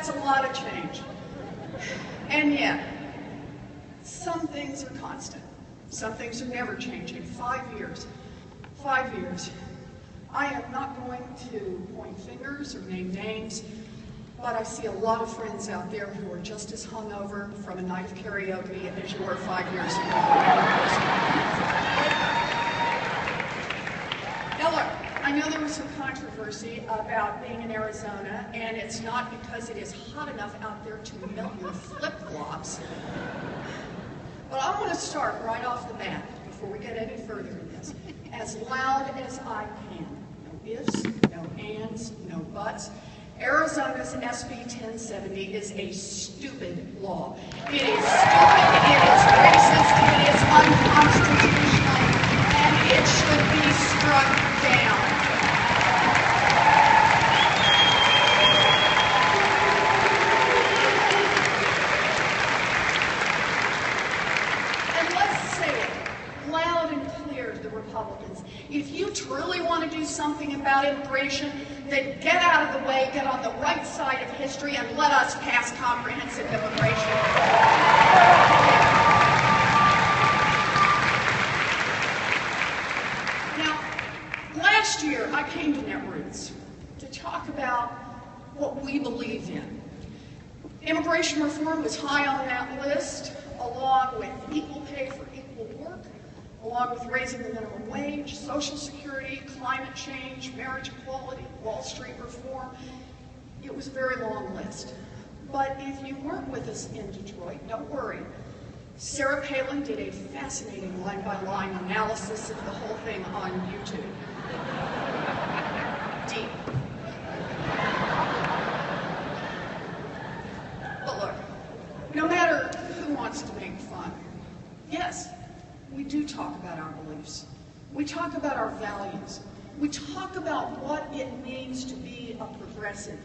That's a lot of change. And yet, some things are constant. Some things are never changing. 5 years. 5 years. I am not going to point fingers or name names, but I see a lot of friends out there who are just as hungover from a night of karaoke as you were 5 years ago. Now look, I know there was some controversy about being in Arizona, and it's not because it is hot enough out there to melt your flip-flops. But I want to start right off the bat, before we get any further in this, as loud as I can. No ifs, no ands, no buts. Arizona's SB 1070 is a stupid law. It is stupid, it is racist, it is unconstitutional, and it should be struck down. And let's say it loud and clear to the Republicans. If you truly want to do something about immigration, then get out of the way, get on the right side of history, and let us pass comprehensive immigration. Now, last year I came to Netroots to talk about what we believe in. Immigration reform was high on that list, along with equal pay for equal work, along with raising the minimum wage, Social Security, climate change, marriage equality, Wall Street reform. It was a very long list. But if you weren't with us in Detroit, don't worry. Sarah Palin did a fascinating line-by-line analysis of the whole thing on YouTube. Deep. But look, no matter who wants to make fun, yes, we do talk about our beliefs. We talk about our values. We talk about what it means to be a progressive,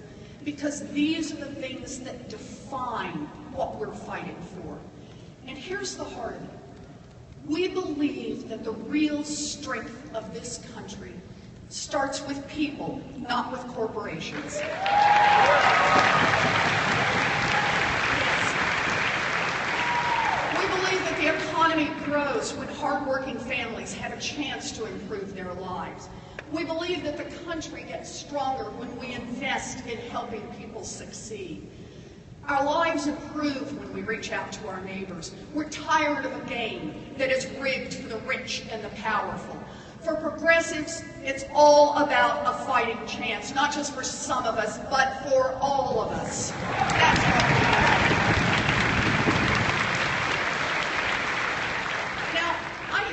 because these are the things that define what we're fighting for. And here's the heart of it. We believe that the real strength of this country starts with people, not with corporations. The economy grows when hardworking families have a chance to improve their lives. We believe that the country gets stronger when we invest in helping people succeed. Our lives improve when we reach out to our neighbors. We're tired of a game that is rigged for the rich and the powerful. For progressives, it's all about a fighting chance, not just for some of us, but for all of us. That's what we are.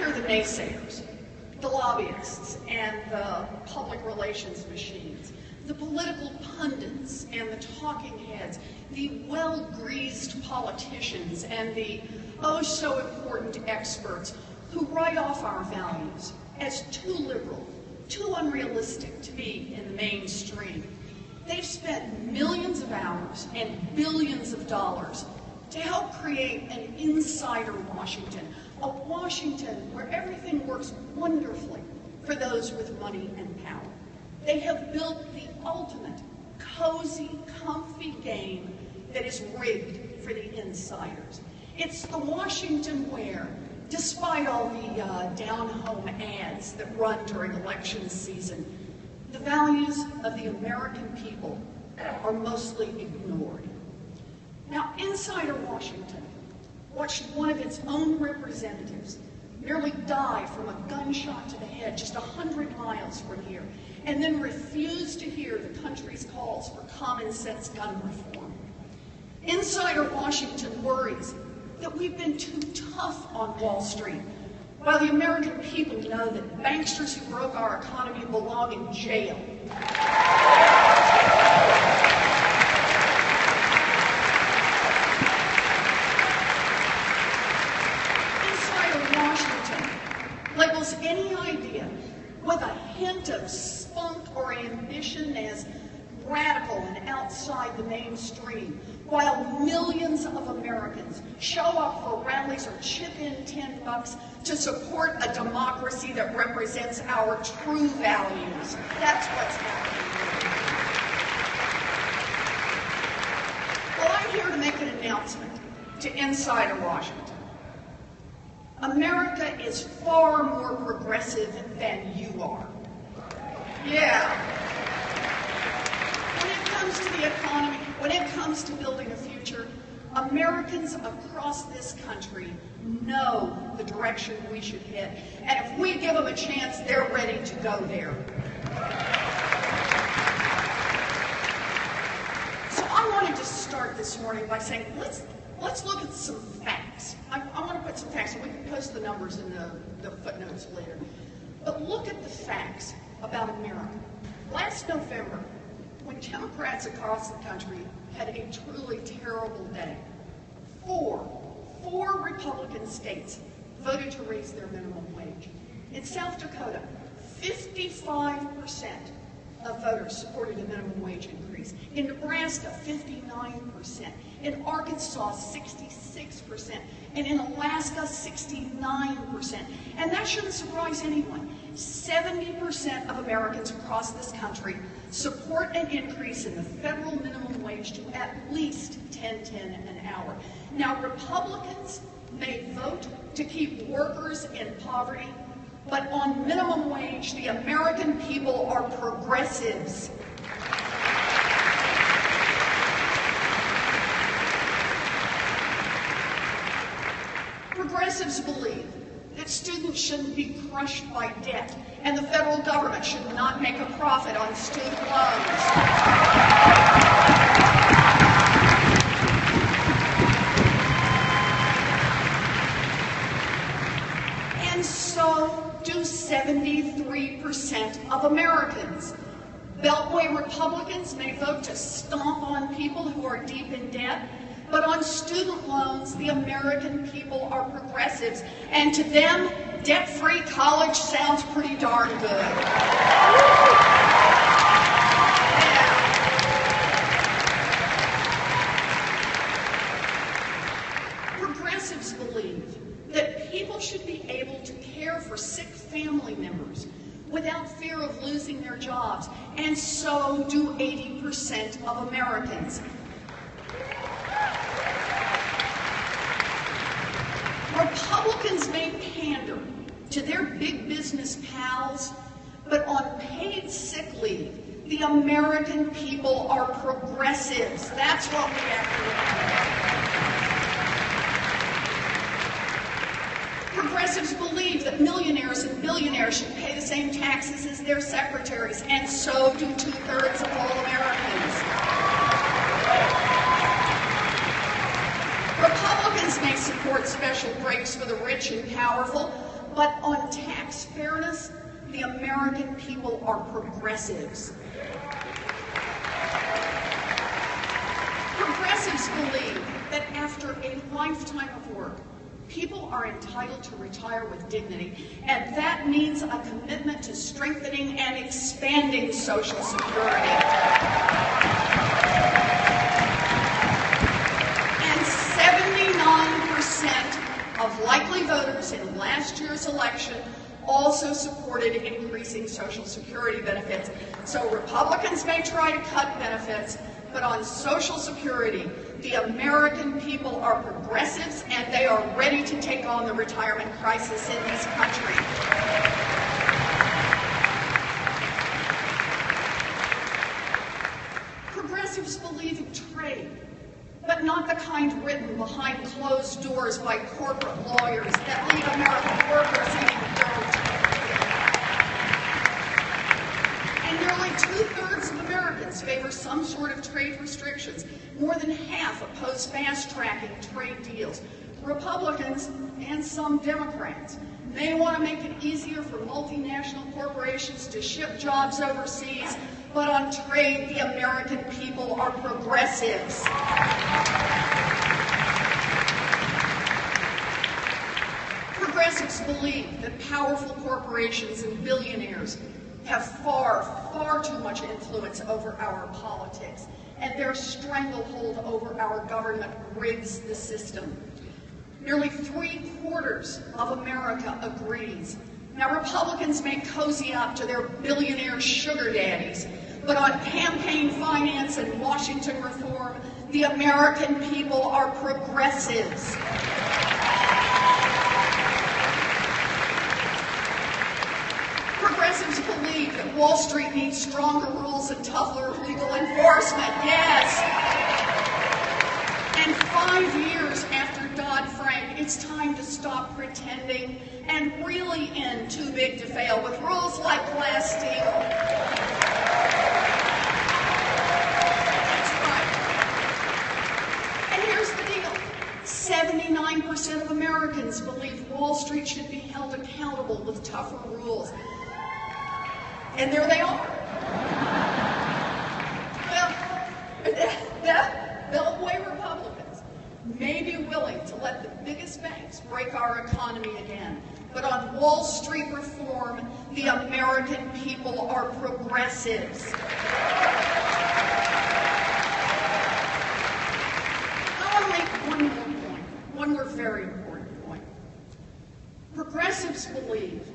The naysayers, the lobbyists, and the public relations machines, the political pundits and the talking heads, the well-greased politicians, and the oh-so-important experts who write off our values as too liberal, too unrealistic to be in the mainstream. They've spent millions of hours and billions of dollars to help create an insider Washington, a Washington where everything works wonderfully for those with money and power. They have built the ultimate cozy, comfy game that is rigged for the insiders. It's the Washington where, despite all the down-home ads that run during election season, the values of the American people are mostly ignored. Now, Insider Washington watched one of its own representatives nearly die from a gunshot to the head just 100 miles from here, and then refused to hear the country's calls for common-sense gun reform. Insider Washington worries that we've been too tough on Wall Street, while the American people know that banksters who broke our economy belong in jail. Labels any idea with a hint of spunk or ambition as radical and outside the mainstream, while millions of Americans show up for rallies or chip in $10 to support a democracy that represents our true values. That's what's happening announcement to Insider Washington. America is far more progressive than you are. Yeah. When it comes to the economy, when it comes to building a future, Americans across this country know the direction we should head. And if we give them a chance, they're ready to go there. So I wanted to start this morning by saying, let's look at some facts. I want to put some facts, and we can post the numbers in the footnotes later. But look at the facts about America. Last November, when Democrats across the country had a truly terrible day, four Republican states voted to raise their minimum wage. In South Dakota, 55% of voters supported a minimum wage increase. In Nebraska, 59%. In Arkansas, 66%. And in Alaska, 69%. And that shouldn't surprise anyone. 70% of Americans across this country support an increase in the federal minimum wage to at least $10.10 an hour. Now, Republicans may vote to keep workers in poverty, but on minimum wage, the American people are progressives. Progressives believe that students shouldn't be crushed by debt, and the federal government should not make a profit on student loans. And so do 73% of Americans. Beltway Republicans may vote to stomp on people who are deep in debt, but on student loans, the American people are progressives, and to them, debt-free college sounds pretty darn good. Yeah. Progressives believe that people should be able to care for sick family members without fear of losing their jobs, and so do 80% of Americans. Republicans may pander to their big business pals, but on paid sick leave, the American people are progressives. That's what we have to remember. Progressives believe that millionaires and billionaires should pay the same taxes as their secretaries, and so do 2/3 of all Americans. Republicans may support special breaks for the rich and powerful, but on tax fairness, the American people are progressives. Progressives believe that after a lifetime of work, people are entitled to retire with dignity, and that means a commitment to strengthening and expanding Social Security. And 79% of likely voters in last year's election also supported increasing Social Security benefits. So Republicans may try to cut benefits, but on Social Security, the American people are progressives, and they are ready to take on the retirement crisis in this country. Progressives believe in trade, but not the kind written behind closed doors by corporate lawyers that leave American workers eating dirt. And nearly 2/3 of Americans favor some sort of trade restrictions. More than half oppose fast-tracking trade deals. Republicans and some Democrats may want to make it easier for multinational corporations to ship jobs overseas, but on trade, the American people are progressives. Progressives believe that powerful corporations and billionaires have far, far too much influence over our politics, and their stranglehold over our government rigs the system. Nearly 3/4 of America agrees. Now, Republicans may cozy up to their billionaire sugar daddies, But on campaign finance and Washington reform, the American people are progressives. Progressives believe that Wall Street needs stronger rules and tougher legal enforcement, yes. And 5 years after Dodd-Frank, it's time to stop pretending and really end too big to fail with rules like Glass-Steagall. That's right. And here's the deal. 79% of Americans believe Wall Street should be held accountable with tougher rules. And there they are. Well, Beltway Republicans may be willing to let the biggest banks break our economy again, but on Wall Street reform, the American people are progressives. I want to make one more point, one more very important point. Progressives believe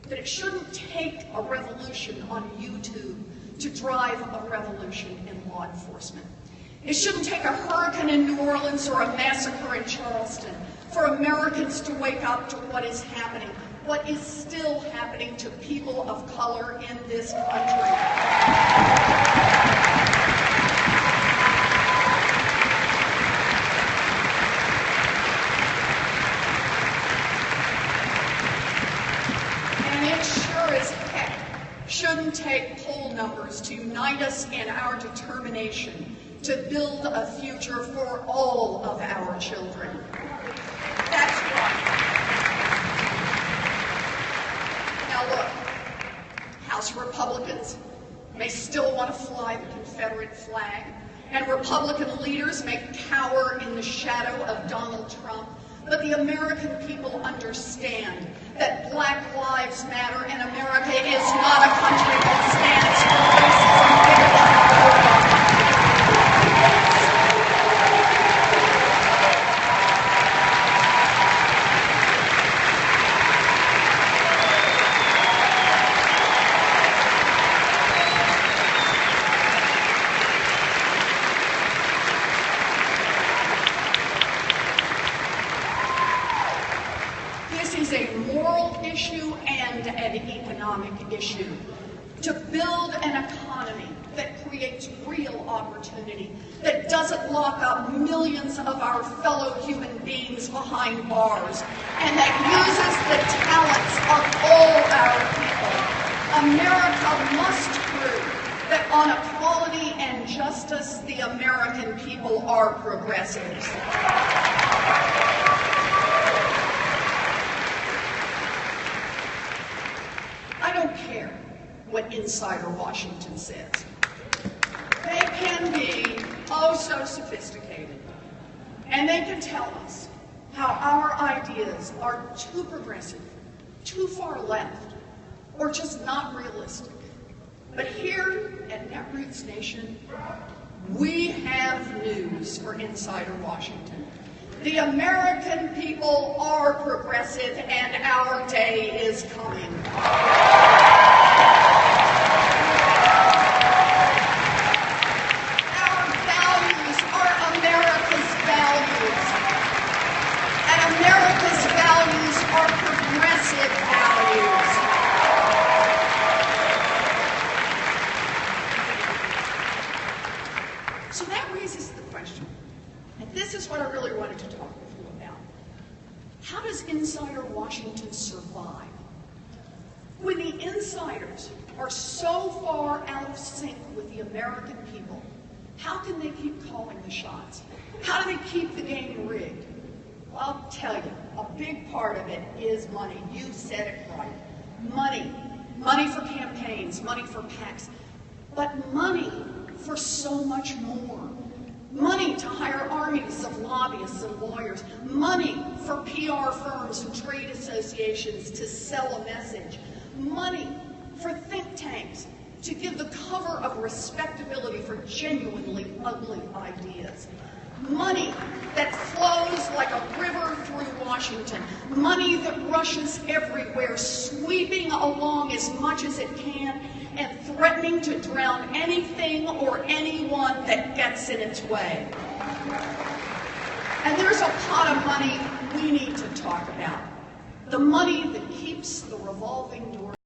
that it shouldn't take a revolution on YouTube to drive a revolution in law enforcement. It shouldn't take a hurricane in New Orleans or a massacre in Charleston for Americans to wake up to what is happening, what is still happening to people of color in this country. Shouldn't take poll numbers to unite us in our determination to build a future for all of our children. That's right. Now look, House Republicans may still want to fly the Confederate flag, and Republican leaders may cower in the shadow of Donald Trump, but the American people understand that Black Lives Matter and America is not a country that stands for issue, to build an economy that creates real opportunity, that doesn't lock up millions of our fellow human beings behind bars, and that uses the talents of all our people. America must prove that on equality and justice, the American people are progressives. I don't care what Insider Washington says. They can be oh so sophisticated, and they can tell us how our ideas are too progressive, too far left, or just not realistic. But here at Netroots Nation, we have news for Insider Washington. The American people are progressive, and our day is coming. Our values are America's values, and America's values are progressive values. So that raises the question, and this is what I really wanted to talk with you about. How does Insider Washington survive? When the insiders are so far out of sync with the American people, how can they keep calling the shots? How do they keep the game rigged? Well, I'll tell you, a big part of it is money. You said it right. Money. Money for campaigns, money for PACs, but money for so much more. Money to hire armies of lobbyists and lawyers. Money for PR firms and trade associations to sell a message. Money for think tanks to give the cover of respectability for genuinely ugly ideas. Money that flows like a river through Washington. Money that rushes everywhere, sweeping along as much as it can and threatening to drown anything or anyone that gets in its way. And there's a pot of money we need to talk about. The money that keeps the revolving door